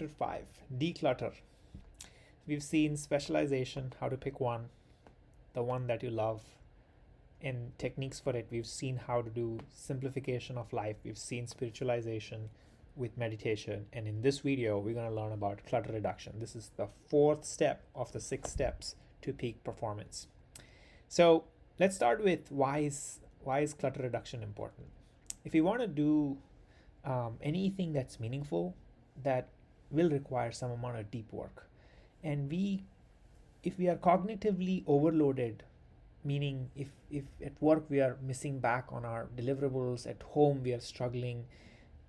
Chapter 5, Declutter. We've seen specialization, how to pick one, the one that you love, and techniques for it. We've seen how to do simplification of life. We've seen spiritualization with meditation. And in this video, we're going to learn about clutter reduction. This is the fourth step of the 6 steps to peak performance. So let's start with why is clutter reduction important? If you want to do anything that's meaningful, that will require some amount of deep work. And if we are cognitively overloaded, meaning if at work we are missing back on our deliverables, at home we are struggling,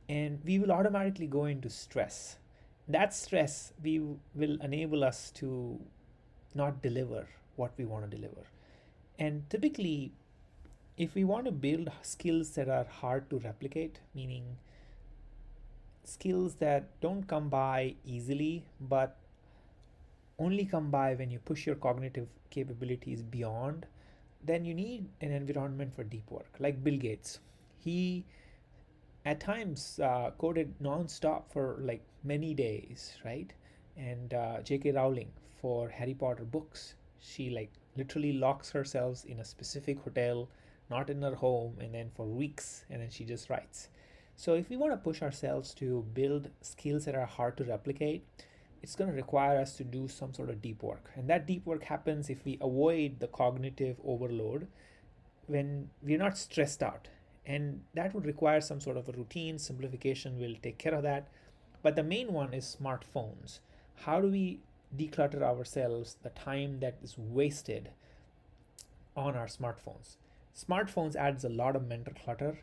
and we will automatically go into stress. That stress will enable us to not deliver what we want to deliver. And typically, if we want to build skills that are hard to replicate, meaning skills that don't come by easily, but only come by when you push your cognitive capabilities beyond, then you need an environment for deep work. Like Bill Gates, he at times coded non-stop for like many days, right? And J.K. Rowling, for Harry Potter books, she like literally locks herself in a specific hotel, not in her home, and then for weeks, and then she just writes. So if we want to push ourselves to build skills that are hard to replicate, it's going to require us to do some sort of deep work. And that deep work happens if we avoid the cognitive overload when we're not stressed out. And that would require some sort of a routine. Simplification will take care of that. But the main one is smartphones. How do we declutter ourselves the time that is wasted on our smartphones? Smartphones adds a lot of mental clutter.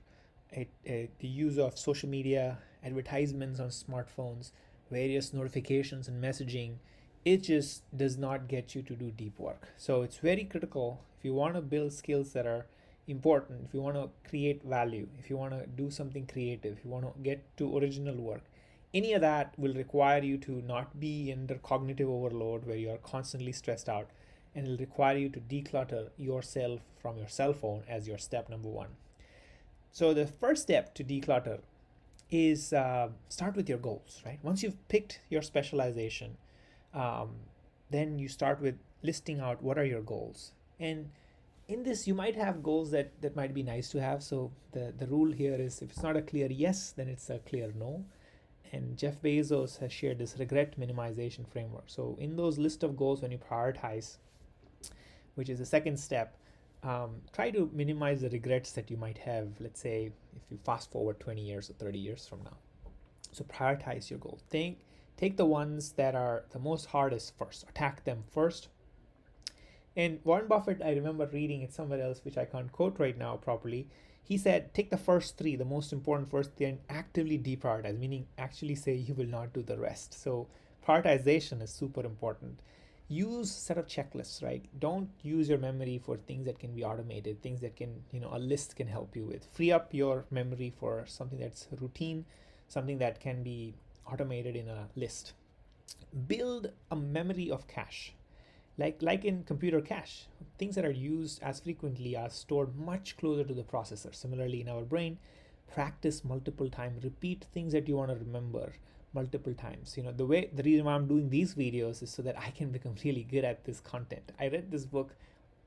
The use of social media, advertisements on smartphones, various notifications and messaging, it just does not get you to do deep work. So it's very critical if you want to build skills that are important, if you want to create value, if you want to do something creative, if you want to get to original work, any of that will require you to not be under cognitive overload where you are constantly stressed out, and it'll require you to declutter yourself from your cell phone as your step number one. So the first step to declutter is start with your goals, right? Once you've picked your specialization, then you start with listing out what are your goals. And in this, you might have goals that might be nice to have. So the rule here is if it's not a clear yes, then it's a clear no. And Jeff Bezos has shared this regret minimization framework. So in those list of goals, when you prioritize, which is the second step, try to minimize the regrets that you might have, let's say, if you fast forward 20 years or 30 years from now. So prioritize your goals. Take the ones that are the most hardest first. Attack them first. And Warren Buffett, I remember reading it somewhere else, which I can't quote right now properly. He said, take the first three, the most important first three, and actively deprioritize, meaning actually say you will not do the rest. So prioritization is super important. Use set of checklists, right? Don't use your memory for things that can be automated, things that can, a list can help you with. Free up your memory for something that's routine, something that can be automated in a list. Build a memory of cache. Like in computer cache, things that are used as frequently are stored much closer to the processor. Similarly, in our brain, practice multiple times, repeat things that you want to remember multiple times. The reason why I'm doing these videos is so that I can become really good at this content. I read this book,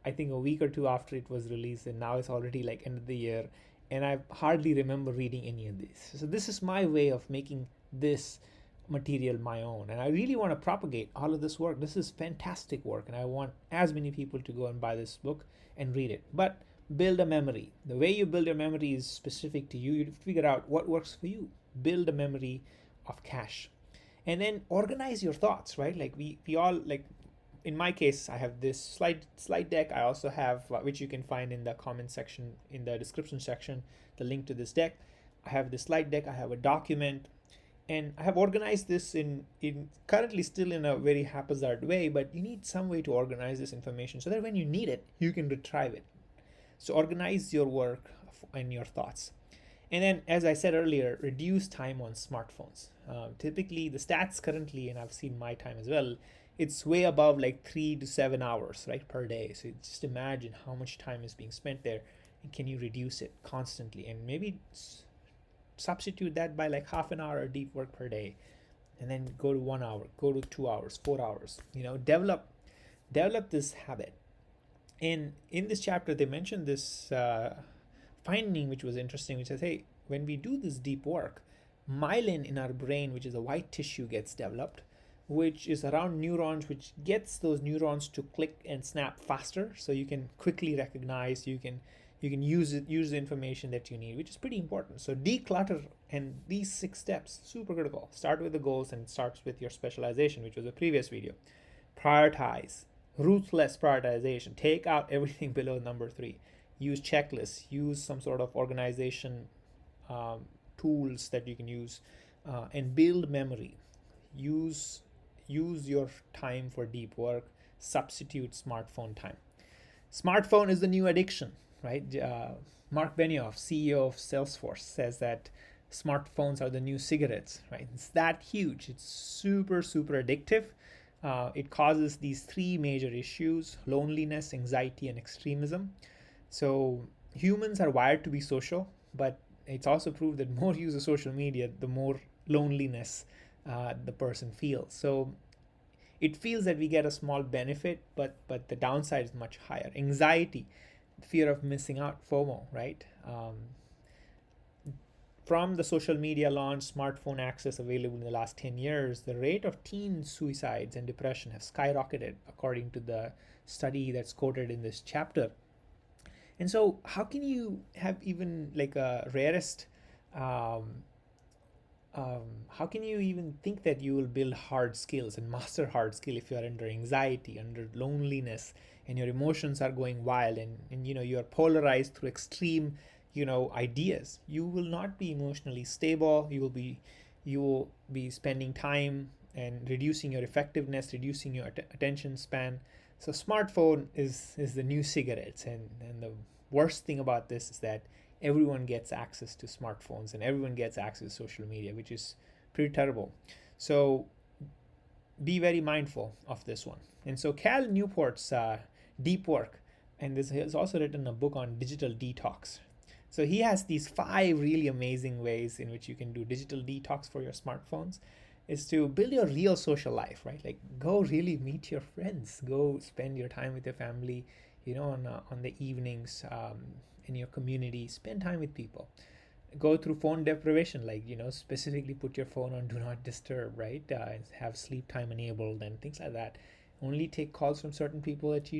I think a week or two after it was released, and now it's already like end of the year, and I hardly remember reading any of this. So this is my way of making this material my own, and I really want to propagate all of this work. This is fantastic work, and I want as many people to go and buy this book and read it. But build a memory. The way you build your memory is specific to you. You figure out what works for you. Build a memory of cache, and then organize your thoughts, right? Like we all, like in my case, I have this slide deck. I also have which you can find in the comment section, in the description section, the link to this deck. I have the slide deck, I have a document, and I have organized this in currently still in a very haphazard way, but you need some way to organize this information so that when you need it, you can retrieve it. So organize your work and your thoughts. And then, as I said earlier, reduce time on smartphones. Typically, the stats currently, and I've seen my time as well, it's way above like 3 to 7 hours, right, per day. So just imagine how much time is being spent there, and can you reduce it constantly, and maybe substitute that by like half an hour of deep work per day. and then go to 1 hour, go to 2 hours, 4 hours. Develop this habit. And in this chapter, they mentioned this finding, which was interesting, which says, hey, when we do this deep work, myelin in our brain, which is a white tissue, gets developed, which is around neurons, which gets those neurons to click and snap faster, so you can quickly recognize, you can use the information that you need, which is pretty important. So declutter, and these 6 steps, super critical. Start with the goals, and it starts with your specialization, which was a previous video. Prioritize, ruthless prioritization. Take out everything below number 3. Use checklists, use some sort of organization tools that you can use, and build memory. Use your time for deep work. Substitute smartphone time. Smartphone is the new addiction, right? Mark Benioff, CEO of Salesforce, says that smartphones are the new cigarettes, right? It's that huge. It's super, super addictive. It causes these 3 major issues: loneliness, anxiety, and extremism. So humans are wired to be social, but it's also proved that more use of social media, the more loneliness the person feels. So it feels that we get a small benefit, but the downside is much higher. Anxiety, fear of missing out, FOMO, right? From the social media launch, smartphone access available in the last 10 years, the rate of teen suicides and depression have skyrocketed, according to the study that's quoted in this chapter. And so how can you have even like a rarest, how can you even think that you will build hard skills and master hard skill if you are under anxiety, under loneliness, and your emotions are going wild, and you are polarized through extreme ideas? You will not be emotionally stable. You will be spending time and reducing your effectiveness, reducing your attention span. So smartphone is the new cigarettes, and the worst thing about this is that everyone gets access to smartphones and everyone gets access to social media, which is pretty terrible. So be very mindful of this one. And so Cal Newport's deep work, and this has also written a book on digital detox. So he has these 5 really amazing ways in which you can do digital detox for your smartphones. Is to build your real social life, right? Like, go really meet your friends, go spend your time with your family, on the evenings, in your community. Spend time with people. Go through phone deprivation, like specifically put your phone on do not disturb, right? And have sleep time enabled and things like that. Only take calls from certain people that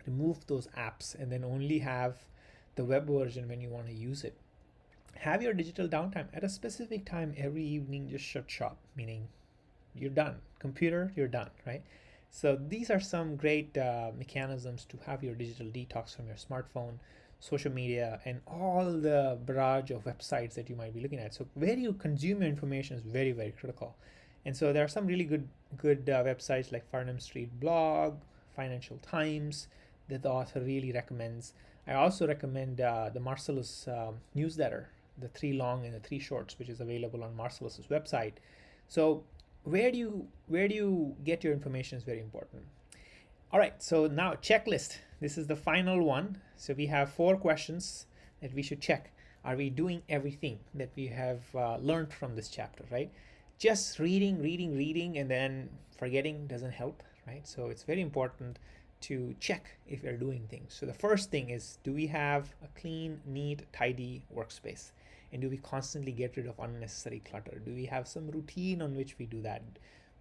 remove those apps, and then only have the web version when you want to use it. Have your digital downtime at a specific time every evening. Just shut shop, meaning you're done. Computer, you're done, right? So these are some great mechanisms to have your digital detox from your smartphone, social media, and all the barrage of websites that you might be looking at. So where you consume your information is very, very critical. And so there are some really good websites like Farnham Street Blog, Financial Times, that the author really recommends. I also recommend the Marcellus newsletter, the 3 long and the 3 shorts, which is available on Marcellus's website. So where do you get your information is very important. All right, so now checklist. This is the final one. So we have 4 questions that we should check. Are we doing everything that we have learned from this chapter, right? Just reading and then forgetting doesn't help, right? So it's very important to check if you're doing things. So the first thing is, do we have a clean, neat, tidy workspace? And do we constantly get rid of unnecessary clutter? Do we have some routine on which we do that?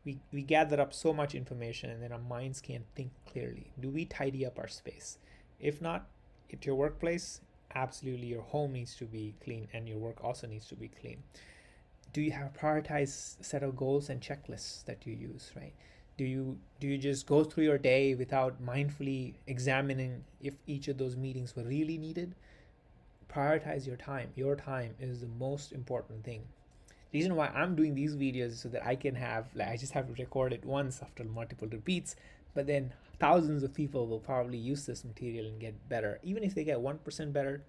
We gather up so much information and then our minds can't think clearly. Do we tidy up our space? If not, at your workplace, absolutely your home needs to be clean and your work also needs to be clean. Do you have a prioritized set of goals and checklists that you use, right? Do you just go through your day without mindfully examining if each of those meetings were really needed? Prioritize your time. Your time is the most important thing. The reason why I'm doing these videos is so that I can have, I just have to record it once after multiple repeats, but then thousands of people will probably use this material and get better. Even if they get 1% better,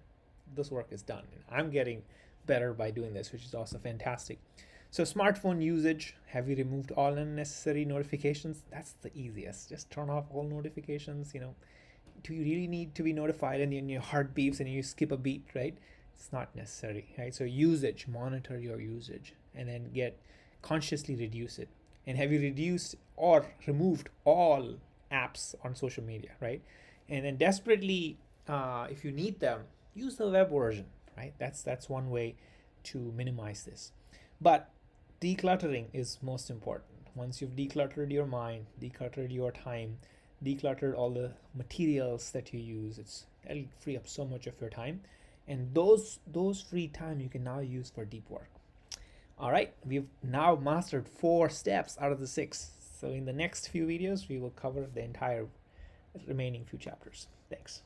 this work is done. And I'm getting better by doing this, which is also fantastic. So smartphone usage, have you removed all unnecessary notifications? That's the easiest. Just turn off all notifications. Do you really need to be notified and then your heart beeps and you skip a beat, right? It's not necessary, right? So usage, monitor your usage, and then get consciously reduce it? And have you reduced or removed all apps on social media, right? And then desperately, if you need them, use the web version, right? That's one way to minimize this. But decluttering is most important. Once you've decluttered your mind, decluttered your time, decluttered all the materials that you use, it'll free up so much of your time, and those free time you can now use for deep work. All right, we've now mastered 4 steps out of the 6. So in the next few videos, we will cover the entire remaining few chapters. Thanks.